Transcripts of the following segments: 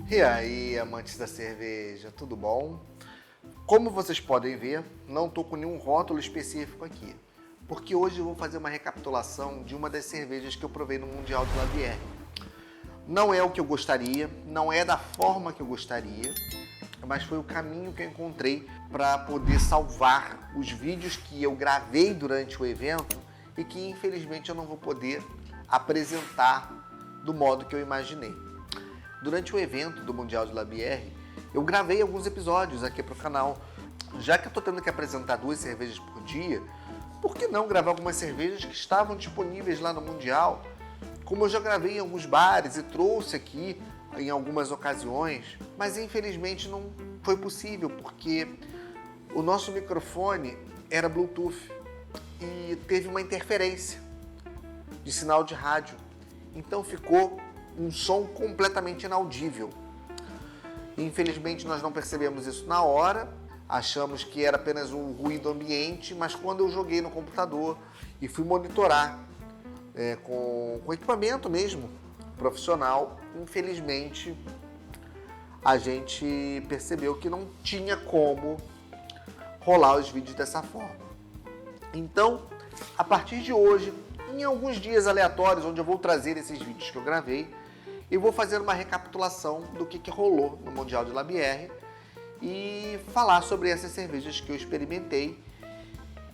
E aí, amantes da cerveja, tudo bom? Como vocês podem ver, não estou com nenhum rótulo específico aqui, porque hoje eu vou fazer uma recapitulação de uma das cervejas que eu provei no Mundial de Labière. Não é o que eu gostaria, não é da forma que eu gostaria, mas foi o caminho que eu encontrei para poder salvar os vídeos que eu gravei durante o evento e que infelizmente eu não vou poder apresentar do modo que eu imaginei. Durante o evento do Mundial de Labière, eu gravei alguns episódios aqui para o canal. Já que eu estou tendo que apresentar 2 cervejas por dia, por que não gravar algumas cervejas que estavam disponíveis lá no Mundial? Como eu já gravei em alguns bares e trouxe aqui em algumas ocasiões, mas infelizmente não foi possível porque o nosso microfone era Bluetooth e teve uma interferência de sinal de rádio. Então ficou um som completamente inaudível. Infelizmente nós não percebemos isso na hora, achamos que era apenas um ruído ambiente, mas quando eu joguei no computador e fui monitorar com equipamento mesmo, profissional, infelizmente a gente percebeu que não tinha como rolar os vídeos dessa forma. Então, a partir de hoje, em alguns dias aleatórios, onde eu vou trazer esses vídeos que eu gravei, eu vou fazer uma recapitulação do que rolou no Mundial de Labière e falar sobre essas cervejas que eu experimentei,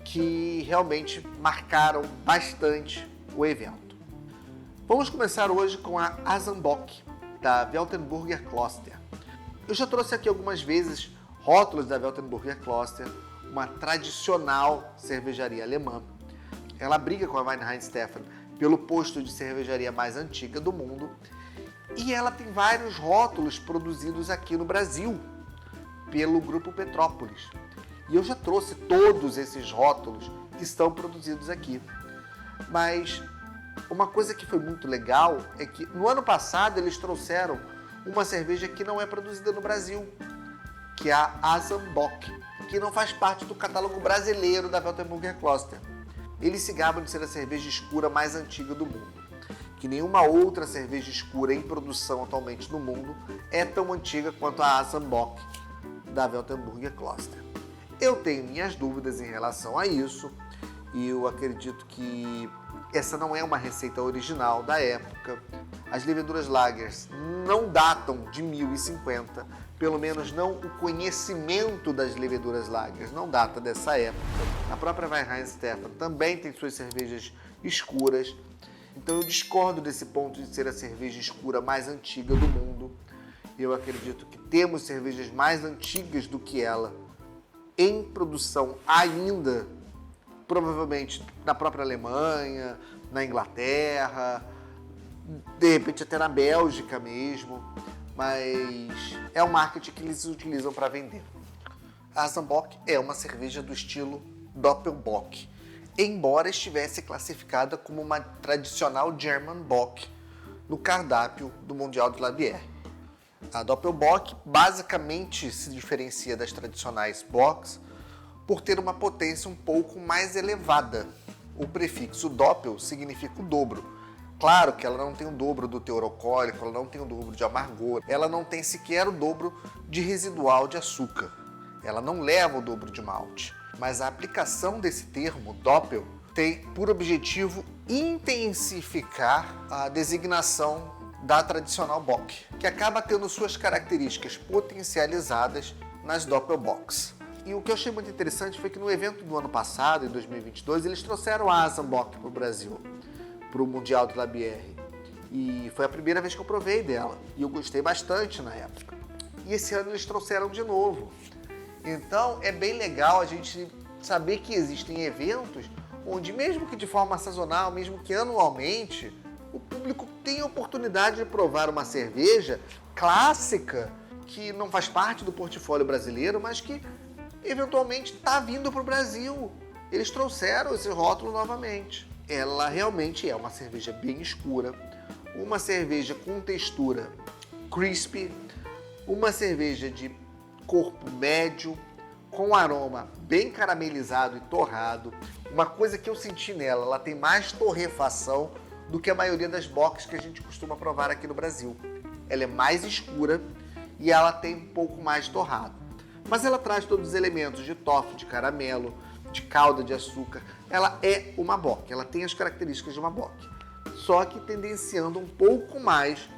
que realmente marcaram bastante o evento. Vamos começar hoje com a Asenbock, da Weltenburger Kloster. Eu já trouxe aqui algumas vezes rótulos da Weltenburger Kloster, uma tradicional cervejaria alemã. Ela briga com a Weinheim-Stephan pelo posto de cervejaria mais antiga do mundo e ela tem vários rótulos produzidos aqui no Brasil pelo Grupo Petrópolis. E eu já trouxe todos esses rótulos que estão produzidos aqui. Mas uma coisa que foi muito legal é que no ano passado eles trouxeram uma cerveja que não é produzida no Brasil, que é a Asenbock, que não faz parte do catálogo brasileiro da Weltenburger Kloster. Eles se gabam de ser a cerveja escura mais antiga do mundo, que nenhuma outra cerveja escura em produção atualmente no mundo é tão antiga quanto a Asenbock da Weltenburger Kloster. Eu tenho minhas dúvidas em relação a isso e eu acredito que essa não é uma receita original da época. As leveduras lagers não datam de 1050, pelo menos não o conhecimento das leveduras lagers não data dessa época. A própria Weinheim-Stephan também tem suas cervejas escuras, então eu discordo desse ponto de ser a cerveja escura mais antiga do mundo. Eu acredito que temos cervejas mais antigas do que ela em produção ainda, provavelmente na própria Alemanha, na Inglaterra, de repente até na Bélgica mesmo, mas é o marketing que eles utilizam para vender. A Asenbock é uma cerveja do estilo Doppelbock, embora estivesse classificada como uma tradicional German Bock no cardápio do Mundial de Labière. A Doppelbock basicamente se diferencia das tradicionais Bocks por ter uma potência um pouco mais elevada. O prefixo Doppel significa o dobro. Claro que ela não tem o dobro do teor alcoólico, ela não tem o dobro de amargor, ela não tem sequer o dobro de residual de açúcar. Ela não leva o dobro de malte. Mas a aplicação desse termo, Doppel, tem por objetivo intensificar a designação da tradicional Bock, que acaba tendo suas características potencializadas nas Doppelbocks. E o que eu achei muito interessante foi que no evento do ano passado, em 2022, eles trouxeram a Asenbock para o Brasil, para o Mundial de Labière. E foi a primeira vez que eu provei dela, e eu gostei bastante na época. E esse ano eles trouxeram de novo. Então é bem legal a gente saber que existem eventos onde, mesmo que de forma sazonal, mesmo que anualmente, o público tem a oportunidade de provar uma cerveja clássica que não faz parte do portfólio brasileiro, mas que eventualmente está vindo para o Brasil. Eles trouxeram esse rótulo novamente. Ela realmente é uma cerveja bem escura, uma cerveja com textura crispy, uma cerveja de corpo médio, com aroma bem caramelizado e torrado. Uma coisa que eu senti nela, ela tem mais torrefação do que a maioria das bocks que a gente costuma provar aqui no Brasil. Ela é mais escura e ela tem um pouco mais torrado. Mas ela traz todos os elementos de toffee, de caramelo, de calda de açúcar. Ela é uma bock, ela tem as características de uma bock, só que tendenciando um pouco mais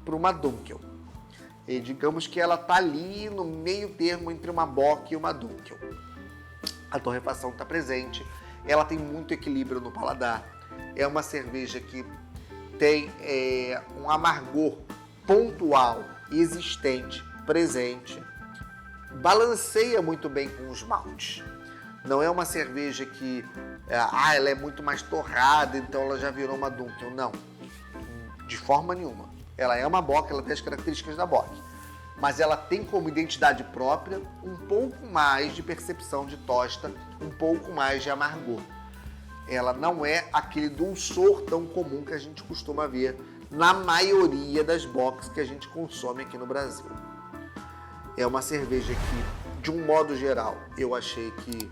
para uma dunkel. E digamos que ela está ali no meio termo entre uma bock e uma dunkel. A torrefação está presente, ela tem muito equilíbrio no paladar. É uma cerveja que tem um amargor pontual, existente, presente. Balanceia muito bem com os maltes. Não é uma cerveja que ela é muito mais torrada, então ela já virou uma dunkel. Não, de forma nenhuma. Ela é uma bock, ela tem as características da bock, mas ela tem como identidade própria um pouco mais de percepção de tosta, um pouco mais de amargor. Ela não é aquele dulçor tão comum que a gente costuma ver na maioria das bocks que a gente consome aqui no Brasil. É uma cerveja que, de um modo geral, eu achei que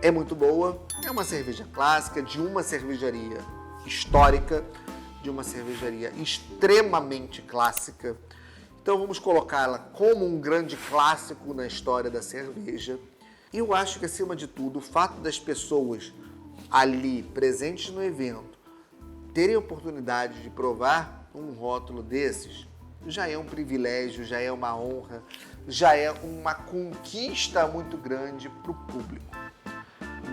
é muito boa. É uma cerveja clássica, de uma cervejaria histórica, de uma cervejaria extremamente clássica. Então vamos colocá-la como um grande clássico na história da cerveja. E eu acho que, acima de tudo, o fato das pessoas ali presentes no evento terem a oportunidade de provar um rótulo desses já é um privilégio, já é uma honra, já é uma conquista muito grande para o público.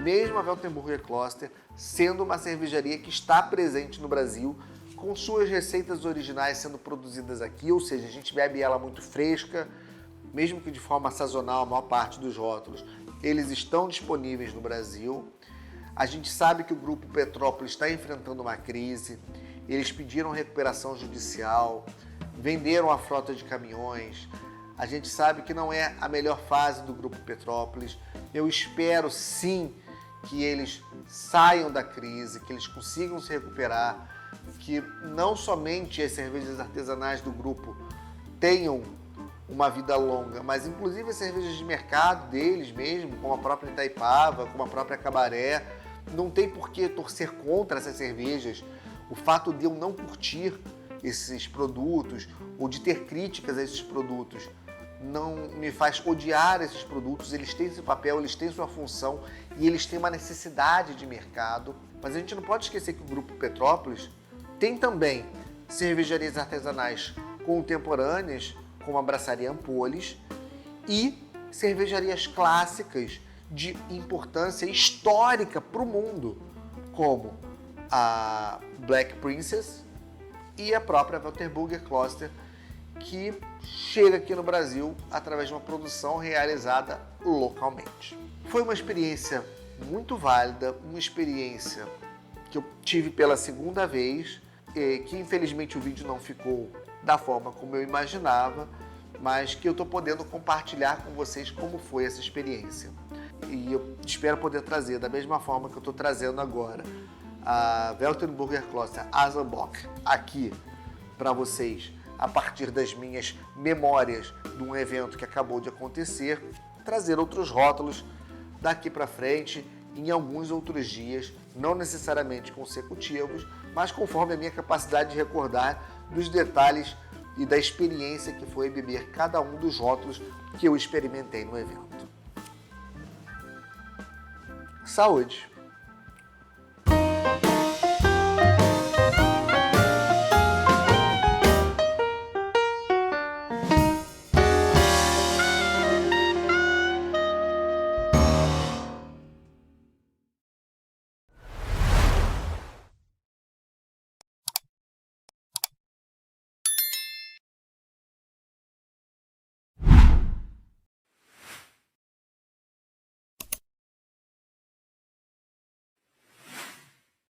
Mesmo a Weltenburger Kloster sendo uma cervejaria que está presente no Brasil, com suas receitas originais sendo produzidas aqui, ou seja, a gente bebe ela muito fresca, mesmo que de forma sazonal, a maior parte dos rótulos, eles estão disponíveis no Brasil. A gente sabe que o Grupo Petrópolis está enfrentando uma crise, eles pediram recuperação judicial, venderam a frota de caminhões. A gente sabe que não é a melhor fase do Grupo Petrópolis. Eu espero sim que eles saiam da crise, que eles consigam se recuperar, que não somente as cervejas artesanais do grupo tenham uma vida longa, mas inclusive as cervejas de mercado deles mesmo, como a própria Itaipava, como a própria Cabaré. Não tem por que torcer contra essas cervejas. O fato de eu não curtir esses produtos ou de ter críticas a esses produtos não me faz odiar esses produtos. Eles têm esse papel, eles têm sua função e eles têm uma necessidade de mercado. Mas a gente não pode esquecer que o Grupo Petrópolis tem também cervejarias artesanais contemporâneas, como a Braçaria Ampolis, e cervejarias clássicas de importância histórica para o mundo, como a Black Princess e a própria Weltenburger Kloster, que chega aqui no Brasil através de uma produção realizada localmente. Foi uma experiência muito válida, uma experiência que eu tive pela segunda vez, que infelizmente o vídeo não ficou da forma como eu imaginava, mas que eu estou podendo compartilhar com vocês como foi essa experiência. E eu espero poder trazer da mesma forma que eu estou trazendo agora a Weltenburger Kloster Asenbock aqui para vocês, a partir das minhas memórias de um evento que acabou de acontecer, trazer outros rótulos daqui para frente em alguns outros dias, não necessariamente consecutivos, mas conforme a minha capacidade de recordar dos detalhes e da experiência que foi beber cada um dos rótulos que eu experimentei no evento. Saúde!